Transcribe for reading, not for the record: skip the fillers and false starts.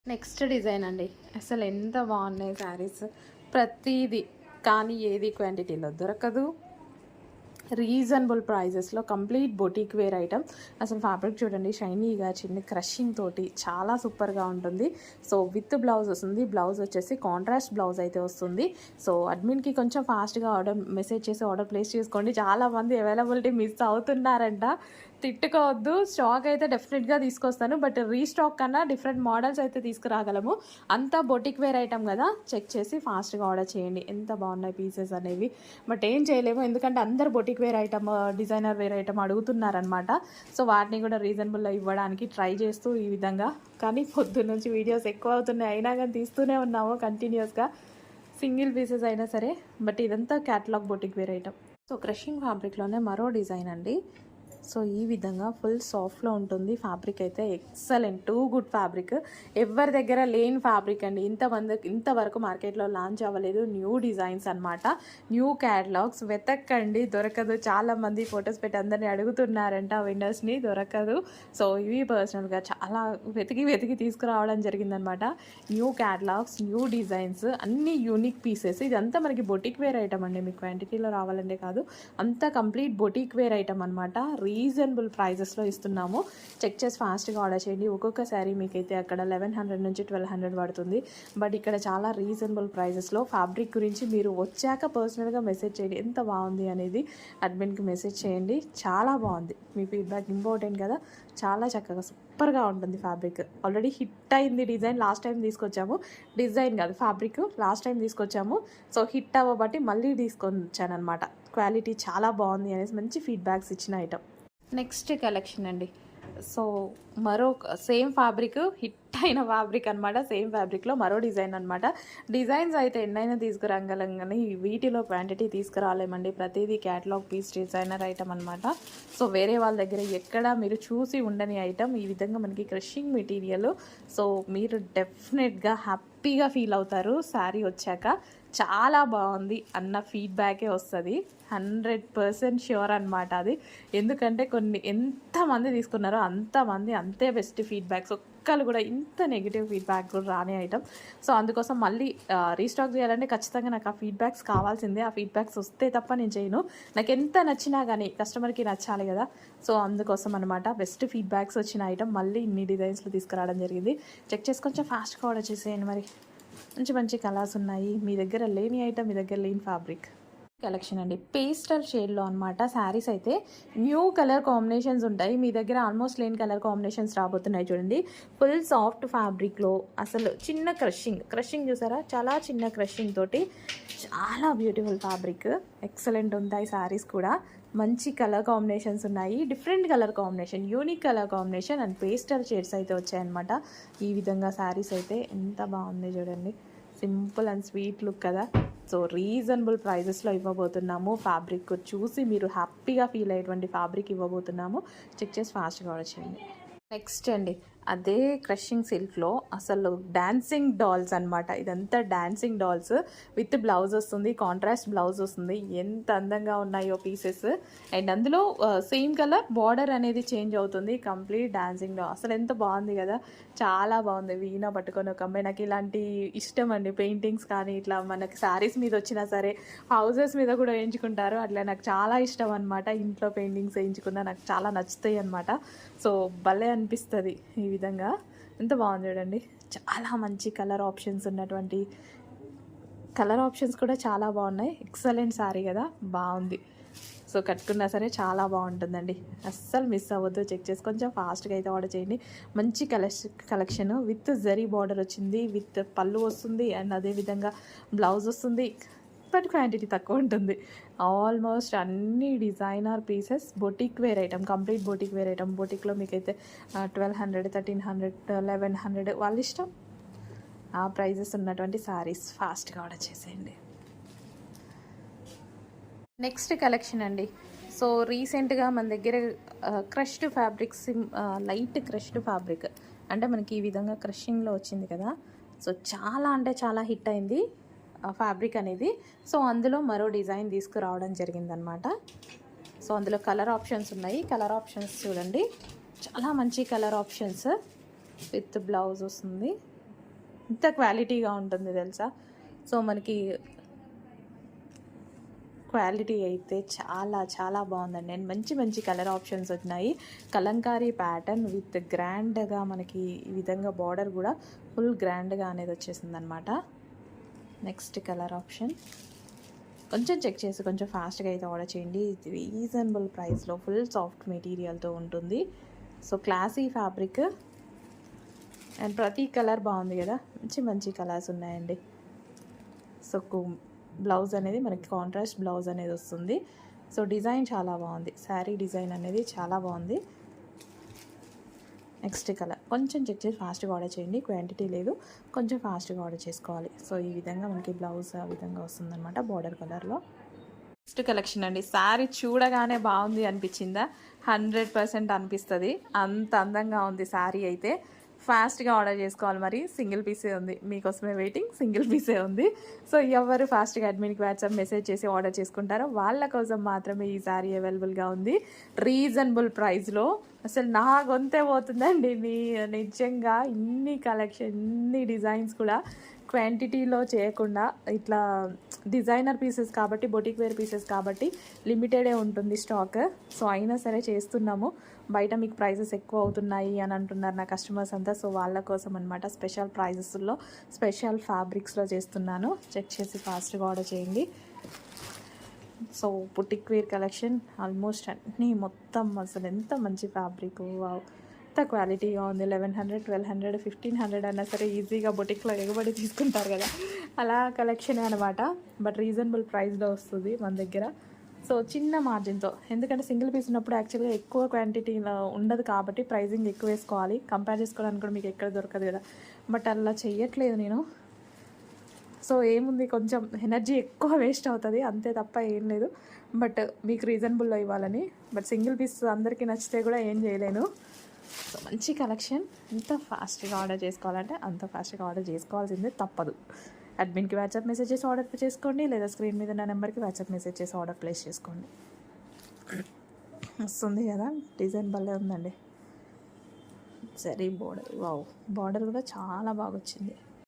Next design అండి. అసలు ఎంత బాగున్నాయి శారీస్. ప్రతిదీ కానీ ఏది క్వాంటిటీలో దొరకదు. రీజనబుల్ ప్రైజెస్లో కంప్లీట్ బొటిక్ వేర్ ఐటమ్. అసలు ఫ్యాబ్రిక్ చూడండి, షైనీగా చిన్న క్రషింగ్ తోటి చాలా సూపర్గా ఉంటుంది. సో విత్ బ్లౌజ్ వస్తుంది. బ్లౌజ్ వచ్చేసి కాంట్రాస్ట్ బ్లౌజ్ అయితే వస్తుంది. సో అడ్మిన్కి కొంచెం ఫాస్ట్గా ఆర్డర్ మెసేజ్ చేసి ఆర్డర్ ప్లేస్ చేసుకోండి. చాలామంది అవైలబిలిటీ మిస్ అవుతున్నారంట. తిట్టుకోవద్దు, స్టాక్ అయితే డెఫినెట్గా తీసుకొస్తాను. బట్ రీస్టాక్ కన్నా డిఫరెంట్ మోడల్స్ అయితే తీసుకురాగలము. అంతా బొటిక్ వేర్ ఐటమ్ కదా, చెక్ చేసి ఫాస్ట్గా ఆర్డర్ చేయండి. ఎంత బాగున్నాయి పీసెస్ అనేవి. బట్ ఏం చేయలేము, ఎందుకంటే అందరు boutique wear item, designer wear item అడుగుతున్నారనమాట. సో వాటిని కూడా రీజనబుల్లో ఇవ్వడానికి ట్రై చేస్తూ ఈ విధంగా. కానీ పొద్దున్న నుంచి వీడియోస్ ఎక్కువ అవుతున్నాయి, అయినా కానీ తీస్తూనే ఉన్నాము కంటిన్యూస్గా, సింగిల్ పీసెస్ అయినా సరే. బట్ ఇదంతా catalog boutique wear item. So crushing ఫ్యాబ్రిక్లోనే మరో డిజైన్ అండి. సో ఈ విధంగా ఫుల్ సాఫ్ట్లో ఉంటుంది. ఫ్యాబ్రిక్ అయితే ఎక్సలెంట్, టూ గుడ్ ఫ్యాబ్రిక్. ఎవరి దగ్గర లేని ఫ్యాబ్రిక్ అండి. ఇంతవరకు మార్కెట్లో లాంచ్ అవ్వలేదు. న్యూ డిజైన్స్ అనమాట, న్యూ క్యాటలాగ్స్. వెతక్కండి, దొరకదు. చాలామంది ఫొటోస్ పెట్టి అందరినీ అడుగుతున్నారంట విండోస్ని, దొరకదు. సో ఇవి పర్సనల్గా చాలా వెతికి తీసుకురావడం జరిగిందనమాట. న్యూ క్యాటలాగ్స్, న్యూ డిజైన్స్, అన్ని యూనిక్ పీసెస్. ఇదంతా మనకి బొటిక్ వేర్ ఐటమ్ అండి. మీకు క్వాంటిటీలో రావాలంటే కాదు, అంతా కంప్లీట్ బొటిక్ వేర్ ఐటమ్ అనమాట. రీజనబుల్ ప్రైజెస్లో ఇస్తున్నాము. చెక్ చేసి ఫాస్ట్గా ఆర్డర్ చేయండి. ఒక్కొక్క శారీ మీకైతే అక్కడ 1100 నుంచి 1200 పడుతుంది. బట్ ఇక్కడ చాలా రీజనబుల్ ప్రైజెస్లో. ఫ్యాబ్రిక్ గురించి మీరు వచ్చాక పర్సనల్గా మెసేజ్ చేయండి, ఎంత బాగుంది అనేది అడ్మిన్కి మెసేజ్ చేయండి. చాలా బాగుంది, మీ ఫీడ్బ్యాక్ ఇంపార్టెంట్ కదా. చాలా చక్కగా సూపర్గా ఉంటుంది ఫ్యాబ్రిక్. ఆల్రెడీ హిట్ అయింది డిజైన్. లాస్ట్ టైం తీసుకొచ్చాము, డిజైన్ కాదు ఫ్యాబ్రిక్, లాస్ట్ టైం తీసుకొచ్చాము. సో హిట్ అవ్వబట్టి మళ్ళీ తీసుకొని వచ్చానమాట. క్వాలిటీ చాలా బాగుంది అనేసి మంచి ఫీడ్బ్యాక్స్ ఇచ్చిన ఐటమ్. నెక్స్ట్ కలెక్షన్ అండి. సో మరో సేమ్ ఫ్యాబ్రిక్, హిట్ అయిన ఫ్యాబ్రిక్ అనమాట. సేమ్ ఫ్యాబ్రిక్లో మరో డిజైన్ అనమాట. డిజైన్స్ అయితే ఎన్నైనా తీసుకురాగలం కానీ వీటిలో క్వాంటిటీ తీసుకురాలేమండి. ప్రతిదీ క్యాటలాగ్ పీస్, డిజైనర్ ఐటమ్ అనమాట. సో వేరే వాళ్ళ దగ్గర ఎక్కడ మీరు చూసి ఉండని ఐటమ్. ఈ విధంగా మనకి క్రషింగ్ మెటీరియల్. సో మీరు డెఫినెట్గా హ్యాపీగా ఫీల్ అవుతారు శారీ వచ్చాక. చాలా బాగుంది అన్న ఫీడ్బ్యాకే వస్తుంది. 100% ష్యూర్ అనమాట అది. ఎందుకంటే ఎంతమంది తీసుకున్నారో అంతమంది అంతే బెస్ట్ ఫీడ్బ్యాక్స్. ఒక్కళ్ళు కూడా ఇంత నెగిటివ్ ఫీడ్బ్యాక్ కూడా రాని ఐటమ్. సో అందుకోసం మళ్ళీ రీస్టాక్ చేయాలంటే ఖచ్చితంగా నాకు ఆ ఫీడ్బ్యాక్స్ కావాల్సిందే. ఆ ఫీడ్బ్యాక్స్ వస్తే తప్ప నేను చేయను. నాకు ఎంత నచ్చినా కానీ కస్టమర్కి నచ్చాలి కదా. సో అందుకోసం అనమాట బెస్ట్ ఫీడ్బ్యాక్స్ వచ్చిన ఐటమ్ మళ్ళీ ఇన్ని డిజైన్స్లో తీసుకురావడం జరిగింది. చెక్ చేసి కొంచెం ఫాస్ట్గా ఆర్డర్ చేసేయండి. మరి మంచి కలర్స్ ఉన్నాయి. మీ దగ్గర లేని ఐటమ్, మీ దగ్గర లేని ఫ్యాబ్రిక్ కలెక్షన్ అండి. పేస్టల్ షేడ్లో అనమాట. శారీస్ అయితే న్యూ కలర్ కాంబినేషన్స్ ఉంటాయి. మీ దగ్గర ఆల్మోస్ట్ లేని కలర్ కాంబినేషన్స్ రాబోతున్నాయి చూడండి. ఫుల్ సాఫ్ట్ ఫ్యాబ్రిక్లో అసలు చిన్న క్రషింగ్ చూసారా, చాలా చిన్న క్రషింగ్ తోటి చాలా బ్యూటిఫుల్ ఫ్యాబ్రిక్. ఎక్సలెంట్ ఉంటాయి శారీస్ కూడా. మంచి కలర్ కాంబినేషన్స్ ఉన్నాయి. Different colour combination, unique colour combination and pastel shades అయితే వచ్చాయన్నమాట. ఈ విధంగా శారీస్ అయితే ఎంత బాగుంది చూడండి. సింపుల్ అండ్ స్వీట్ లుక్ కదా. సో రీజనబుల్ ప్రైజెస్లో ఇవ్వబోతున్నాము. ఫ్యాబ్రిక్ చూసి మీరు హ్యాపీగా ఫీల్ అయ్యేటువంటి ఫ్యాబ్రిక్ ఇవ్వబోతున్నాము. చెక్ చేసి ఫాస్ట్గా ఆర్డర్ చేయండి. నెక్స్ట్ అండి, అదే క్రషింగ్ సిల్క్లో అసలు డాన్సింగ్ డాల్స్ అనమాట. ఇదంతా డాన్సింగ్ డాల్స్ విత్ బ్లౌజ్ వస్తుంది, కాంట్రాస్ట్ బ్లౌజ్ వస్తుంది. ఎంత అందంగా ఉన్నాయో పీసెస్. అండ్ అందులో సేమ్ కలర్ బార్డర్ అనేది చేంజ్ అవుతుంది. Complete dancing doll. అసలు ఎంత బాగుంది కదా, చాలా బాగుంది. వీణ పట్టుకొని ఒక అమ్మాయి. నాకు ఇలాంటి ఇష్టం అండి. పెయింటింగ్స్ కానీ ఇట్లా మనకి శారీస్ మీద వచ్చినా సరే, హౌసెస్ మీద కూడా వేయించుకుంటారు. అట్లా నాకు చాలా ఇష్టం అనమాట. ఇంట్లో పెయింటింగ్స్ వేయించుకున్నా నాకు చాలా నచ్చుతాయి అనమాట. సో భలే అనిపిస్తుంది ఈ విధంగా. ఎంత బాగుంది చూడండి. చాలా మంచి కలర్ ఆప్షన్స్ ఉన్నటువంటి, కలర్ ఆప్షన్స్ కూడా చాలా బాగున్నాయి. ఎక్సలెంట్ శారీ కదా, బాగుంది. సో కట్టుకున్నా సరే చాలా బాగుంటుందండి. అస్సలు మిస్ అవ్వద్దు. చెక్ చేసి కొంచెం ఫాస్ట్గా అయితే ఆర్డర్ చేయండి. మంచి కలెక్షన్ విత్ జరీ బార్డర్ వచ్చింది, విత్ పళ్ళు వస్తుంది, అండ్ అదేవిధంగా బ్లౌజ్ వస్తుంది. బట్ క్వాంటిటీ తక్కువ ఉంటుంది. ఆల్మోస్ట్ అన్ని designer pieces, boutique wear item, complete boutique wear item. బొటిక్లో మీకైతే 1200, 1300, 1100 వాళ్ళ ఇష్టం. ఆ ప్రైజెస్ ఉన్నటువంటి శారీస్ ఫాస్ట్గా ఆర్డర్ చేసేయండి. నెక్స్ట్ కలెక్షన్ అండి. సో రీసెంట్గా మన దగ్గర crushed fabrics, light crushed fabric అంటే మనకి ఈ విధంగా క్రషింగ్లో వచ్చింది కదా. సో చాలా అంటే చాలా హిట్ అయింది ఫ్యాబ్రిక్ అనేది. సో అందులో మరో డిజైన్ తీసుకురావడం జరిగిందనమాట. సో అందులో కలర్ ఆప్షన్స్ ఉన్నాయి. కలర్ ఆప్షన్స్ చూడండి, చాలా మంచి కలర్ ఆప్షన్స్. విత్ బ్లౌజ్ వస్తుంది, ఇంత క్వాలిటీగా ఉంటుంది తెలుసా. సో మనకి క్వాలిటీ అయితే చాలా చాలా బాగుందండి. అండ్ మంచి మంచి కలర్ ఆప్షన్స్ ఉన్నాయి. కలంకారీ ప్యాటర్న్ విత్ గ్రాండ్గా మనకి ఈ విధంగా బార్డర్ కూడా ఫుల్ గ్రాండ్గా అనేది వచ్చేసింది అనమాట. నెక్స్ట్ కలర్ ఆప్షన్ కొంచెం చెక్ చేసి కొంచెం ఫాస్ట్గా అయితే ఆర్డర్ చేయండి. రీజనబుల్ ప్రైస్లో ఫుల్ సాఫ్ట్ మెటీరియల్తో ఉంటుంది. సో క్లాసీ ఫ్యాబ్రిక్ అండ్ ప్రతి కలర్ బాగుంది కదా, మంచి మంచి కలర్స్ ఉన్నాయండి. సో బ్లౌజ్ అనేది మనకి కాంట్రాస్ట్ బ్లౌజ్ అనేది వస్తుంది. సో డిజైన్ చాలా బాగుంది, శారీ డిజైన్ అనేది చాలా బాగుంది. నెక్స్ట్ కలర్ కొంచెం చెక్ చేసి ఫాస్ట్గా ఆర్డర్ చేయండి, క్వాంటిటీ లేదు, కొంచెం ఫాస్ట్గా ఆర్డర్ చేసుకోవాలి. సో ఈ విధంగా మనకి బ్లౌజ్ ఆ విధంగా వస్తుందన్నమాట బార్డర్ కలర్లో. నెక్స్ట్ కలెక్షన్ అండి. శారీ చూడగానే బాగుంది అనిపించిందా? 100% అనిపిస్తుంది, అంత అందంగా ఉంది శారీ అయితే. ఫాస్ట్గా ఆర్డర్ చేసుకోవాలి, మరి సింగిల్ పీసే ఉంది, మీకోసమే వెయిటింగ్, సింగిల్ పీసే ఉంది. సో ఎవరు ఫాస్ట్గా అడ్మిన్కి వాట్సాప్ మెసేజ్ చేసి ఆర్డర్ చేసుకుంటారో వాళ్ళ కోసం మాత్రమే ఈ శారీ అవైలబుల్గా ఉంది రీజనబుల్ ప్రైస్లో. అసలు నా గొంతే పోతుందండి నిజంగా. ఇన్ని కలెక్షన్, ఇన్ని డిజైన్స్ కూడా క్వాంటిటీలో చేయకుండా ఇట్లా డిజైనర్ పీసెస్ కాబట్టి, బొటిక్ వేర్ పీసెస్ కాబట్టి లిమిటెడే ఉంటుంది స్టాక్. సో అయినా సరే చేస్తున్నాము. బయట మీకు ప్రైజెస్ ఎక్కువ అవుతున్నాయి అని అంటున్నారు నా కస్టమర్స్ అంతా. సో వాళ్ళ కోసం అనమాట స్పెషల్ ప్రైజెస్లో, స్పెషల్ ఫ్యాబ్రిక్స్లో చేస్తున్నాను. చెక్ చేసి ఫాస్ట్గా ఆర్డర్ చేయండి. So boutique wear collection almost అన్నీ మొత్తం అసలు ఎంత మంచి ఫ్యాబ్రిక్, ఎంత క్వాలిటీగా ఉంది. 1100, 1200, 1500 అన్నా సరే ఈజీగా బొటిక్లో ఎగబడి తీసుకుంటారు కదా, అలా కలెక్షనే అనమాట. బట్ రీజనబుల్ ప్రైస్లో వస్తుంది మన దగ్గర. సో చిన్న మార్జిన్తో, ఎందుకంటే సింగిల్ పీస్ ఉన్నప్పుడు యాక్చువల్గా ఎక్కువ క్వాంటిటీలో ఉండదు కాబట్టి ప్రైజింగ్ ఎక్కువ వేసుకోవాలి. కంపేర్ చేసుకోవడానికి కూడా మీకు ఎక్కడ దొరకదు కదా, బట్ అలా చెయ్యట్లేదు నేను. సో ఏముంది, కొంచెం ఎనర్జీ ఎక్కువ వేస్ట్ అవుతుంది అంతే తప్ప ఏం లేదు. బట్ మీకు రీజనబుల్లో ఇవ్వాలని. బట్ సింగిల్ పీస్ అందరికీ నచ్చితే కూడా ఏం చేయలేను. సో మంచి కలెక్షన్. ఎంత ఫాస్ట్గా ఆర్డర్ చేసుకోవాలంటే అంత ఫాస్ట్గా ఆర్డర్ చేసుకోవాల్సిందే, తప్పదు. అడ్మిన్కి వాట్సాప్ మెసేజ్ చేసి ఆర్డర్ చేసుకోండి, లేదా స్క్రీన్ మీద నా నెంబర్కి వాట్సాప్ మెసేజ్ చేసి ఆర్డర్ ప్లేస్ చేసుకోండి. వస్తుంది కదా, డిజైన్ భలే ఉందండి. సరే బార్డర్, వావ్, బార్డర్ కూడా చాలా బాగా వచ్చింది.